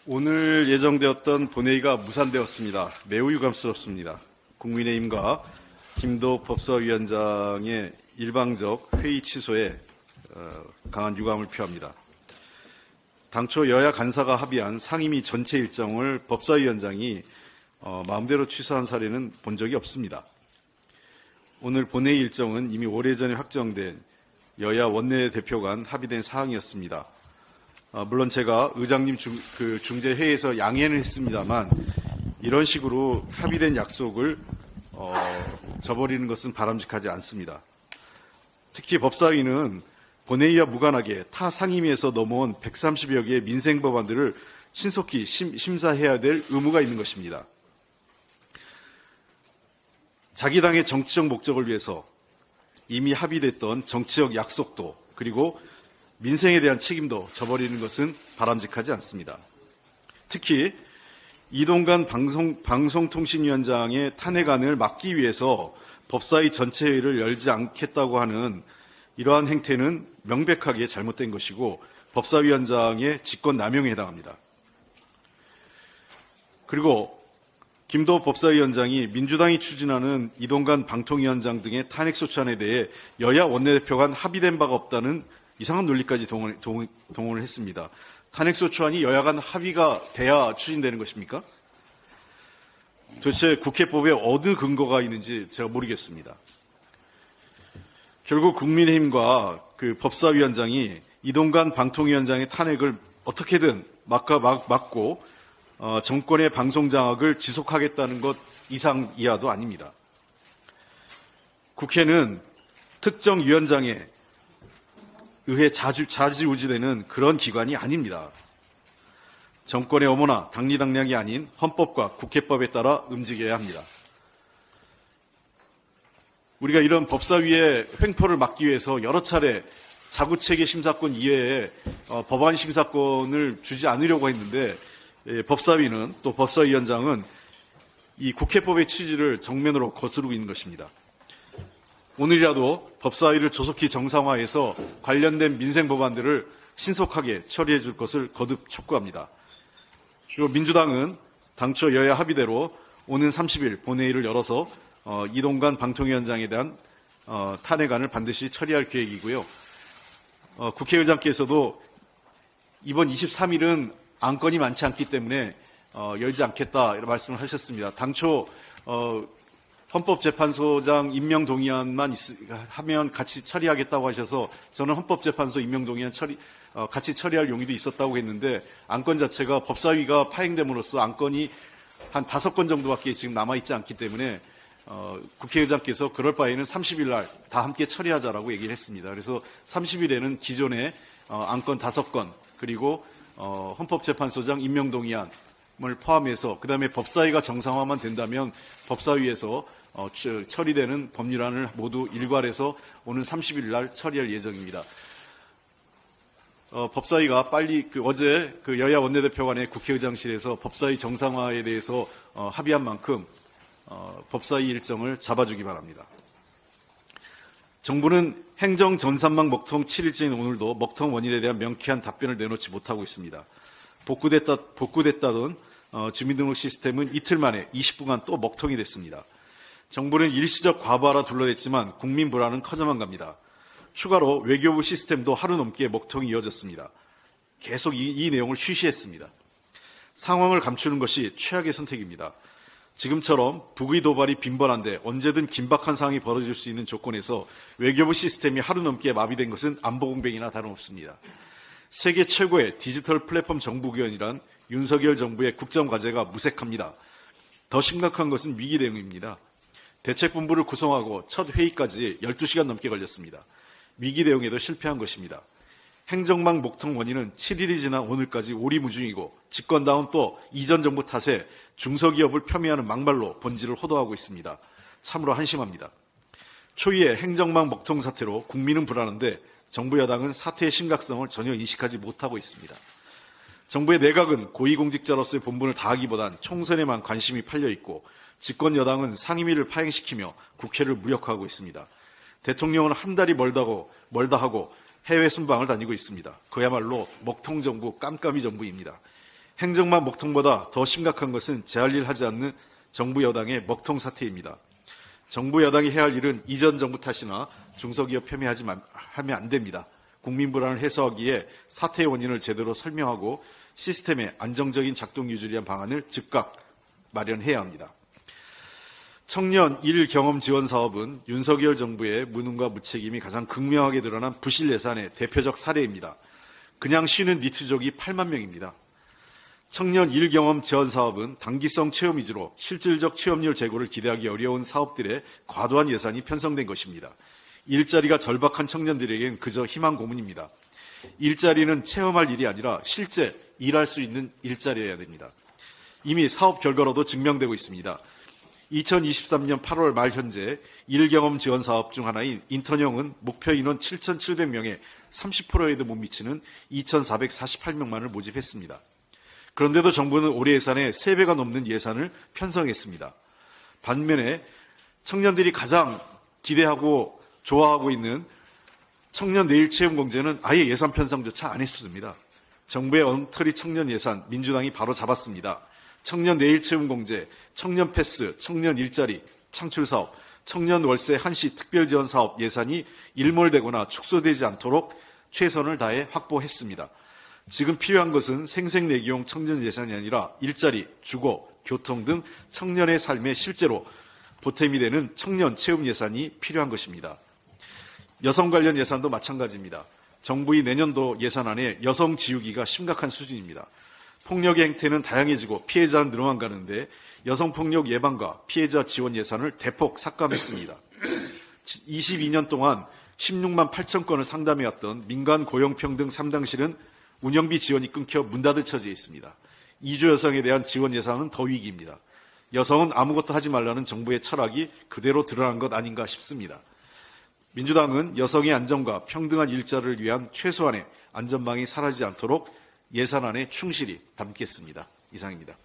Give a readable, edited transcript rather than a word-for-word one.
오늘 예정되었던 본회의가 무산되었습니다. 매우 유감스럽습니다. 국민의힘과 김도읍 법사위원장의 일방적 회의 취소에 강한 유감을 표합니다. 당초 여야 간사가 합의한 상임위 전체 일정을 법사위원장이 마음대로 취소한 사례는 본 적이 없습니다. 오늘 본회의 일정은 이미 오래전에 확정된 여야 원내대표 간 합의된 사항이었습니다. 물론 제가 의장님 중재회의에서 양해는 했습니다만 이런 식으로 합의된 약속을 저버리는 것은 바람직하지 않습니다. 특히 법사위는 본회의와 무관하게 타 상임위에서 넘어온 130여 개의 민생 법안들을 신속히 심사해야 될 의무가 있는 것입니다. 자기 당의 정치적 목적을 위해서 이미 합의됐던 정치적 약속도 그리고 민생에 대한 책임도 저버리는 것은 바람직하지 않습니다. 특히 이동관 방송통신위원장의 탄핵안을 막기 위해서 법사위 전체 회의를 열지 않겠다고 하는 이러한 행태는 명백하게 잘못된 것이고 법사위원장의 직권남용에 해당합니다. 그리고 김도읍 법사위원장이 민주당이 추진하는 이동관 방통위원장 등의 탄핵소추안에 대해 여야 원내대표 간 합의된 바가 없다는 이상한 논리까지 동원을 했습니다. 탄핵소추안이 여야 간 합의가 돼야 추진되는 것입니까? 도대체 국회법에 어느 근거가 있는지 제가 모르겠습니다. 결국 국민의힘과 법사위원장이 이동관 방통위원장의 탄핵을 어떻게든 막고 정권의 방송장악을 지속하겠다는 것 이상 이하도 아닙니다. 국회는 특정 위원장에 의해 좌지우지되는 그런 기관이 아닙니다. 정권의 어머나 당리당략이 아닌 헌법과 국회법에 따라 움직여야 합니다. 우리가 이런 법사위의 횡포를 막기 위해서 여러 차례 자구체계 심사권 이외에 법안 심사권을 주지 않으려고 했는데 법사위는 또 법사위원장은 이 국회법의 취지를 정면으로 거스르고 있는 것입니다. 오늘이라도 법사위를 조속히 정상화해서 관련된 민생 법안들을 신속하게 처리해 줄 것을 거듭 촉구합니다. 그리고 민주당은 당초 여야 합의대로 오는 30일 본회의를 열어서 이동관 방통위원장에 대한 탄핵안을 반드시 처리할 계획이고요. 국회의장께서도 이번 23일은 안건이 많지 않기 때문에 열지 않겠다 이런 말씀을 하셨습니다. 당초 헌법재판소장 임명동의안만 하면 같이 처리하겠다고 하셔서 저는 헌법재판소 임명동의안 같이 처리할 용의도 있었다고 했는데 안건 자체가 법사위가 파행됨으로써 안건이 한 5건 정도밖에 지금 남아있지 않기 때문에 국회의장께서 그럴 바에는 30일 날 다 함께 처리하자라고 얘기를 했습니다. 그래서 30일에는 기존에 안건 5건 그리고 헌법재판소장 임명동의안을 포함해서 그다음에 법사위가 정상화만 된다면 법사위에서 처리되는 법률안을 모두 일괄해서 오는 30일 날 처리할 예정입니다. 법사위가 빨리 어제 여야 원내대표 간의 국회의장실에서 법사위 정상화에 대해서 합의한 만큼 법사위 일정을 잡아주기 바랍니다. 정부는 행정 전산망 먹통 7일째인 오늘도 먹통 원인에 대한 명쾌한 답변을 내놓지 못하고 있습니다. 복구됐다던 주민등록 시스템은 이틀 만에 20분간 또 먹통이 됐습니다. 정부는 일시적 과부하라 둘러댔지만 국민 불안은 커져만 갑니다. 추가로 외교부 시스템도 하루 넘게 먹통이 이어졌습니다. 계속 이 내용을 쉬쉬했습니다. 상황을 감추는 것이 최악의 선택입니다. 지금처럼 북의 도발이 빈번한데 언제든 긴박한 상황이 벌어질 수 있는 조건에서 외교부 시스템이 하루 넘게 마비된 것은 안보 공백이나 다름없습니다. 세계 최고의 디지털 플랫폼 정부기관이란 윤석열 정부의 국정과제가 무색합니다. 더 심각한 것은 위기 대응입니다. 대책본부를 구성하고 첫 회의까지 12시간 넘게 걸렸습니다. 위기 대응에도 실패한 것입니다. 행정망 먹통 원인은 7일이 지난 오늘까지 오리무중이고 집권당은 또 이전 정부 탓에 중소기업을 폄훼하는 막말로 본질을 호도하고 있습니다. 참으로 한심합니다. 초유의 행정망 먹통 사태로 국민은 불안한데 정부 여당은 사태의 심각성을 전혀 인식하지 못하고 있습니다. 정부의 내각은 고위공직자로서의 본분을 다하기보단 총선에만 관심이 팔려 있고 집권 여당은 상임위를 파행시키며 국회를 무력화하고 있습니다. 대통령은 한 달이 멀다 하고 해외 순방을 다니고 있습니다. 그야말로 먹통 정부, 깜깜이 정부입니다. 행정만 먹통보다 더 심각한 것은 제할 일 하지 않는 정부 여당의 먹통 사태입니다. 정부 여당이 해야 할 일은 이전 정부 탓이나 중소기업 폄훼하면 안 됩니다. 국민 불안을 해소하기에 사태의 원인을 제대로 설명하고 시스템의 안정적인 작동 유지를 위한 방안을 즉각 마련해야 합니다. 청년 일 경험 지원 사업은 윤석열 정부의 무능과 무책임이 가장 극명하게 드러난 부실 예산의 대표적 사례입니다. 그냥 쉬는 니트족이 8만 명입니다. 청년 일 경험 지원 사업은 단기성 체험 위주로 실질적 취업률 제고를 기대하기 어려운 사업들에 과도한 예산이 편성된 것입니다. 일자리가 절박한 청년들에겐 그저 희망 고문입니다. 일자리는 체험할 일이 아니라 실제 일할 수 있는 일자리여야 됩니다. 이미 사업 결과로도 증명되고 있습니다. 2023년 8월 말 현재 일경험 지원 사업 중 하나인 인턴형은 목표 인원 7,700명에 30%에도 못 미치는 2,448명만을 모집했습니다. 그런데도 정부는 올해 예산의 3배가 넘는 예산을 편성했습니다. 반면에 청년들이 가장 기대하고 좋아하고 있는 청년 내일 채용 공제는 아예 예산 편성조차 안 했습니다. 정부의 엉터리 청년 예산 민주당이 바로 잡았습니다. 청년 내일 채용 공제, 청년 패스, 청년 일자리, 창출 사업, 청년 월세 한시 특별 지원 사업 예산이 일몰되거나 축소되지 않도록 최선을 다해 확보했습니다. 지금 필요한 것은 생생내기용 청년 예산이 아니라 일자리, 주거, 교통 등 청년의 삶에 실제로 보탬이 되는 청년 채움 예산이 필요한 것입니다. 여성 관련 예산도 마찬가지입니다. 정부의 내년도 예산안에 여성 지우기가 심각한 수준입니다. 폭력의 행태는 다양해지고 피해자는 늘어만 가는데 여성폭력 예방과 피해자 지원 예산을 대폭 삭감했습니다. 22년 동안 16만 8천 건을 상담해왔던 민간 고용평등 3당실은 운영비 지원이 끊겨 문 닫을 처지에 있습니다. 이주 여성에 대한 지원 예산은 더 위기입니다. 여성은 아무것도 하지 말라는 정부의 철학이 그대로 드러난 것 아닌가 싶습니다. 민주당은 여성의 안전과 평등한 일자리를 위한 최소한의 안전망이 사라지지 않도록 예산안에 충실히 담겠습니다. 이상입니다.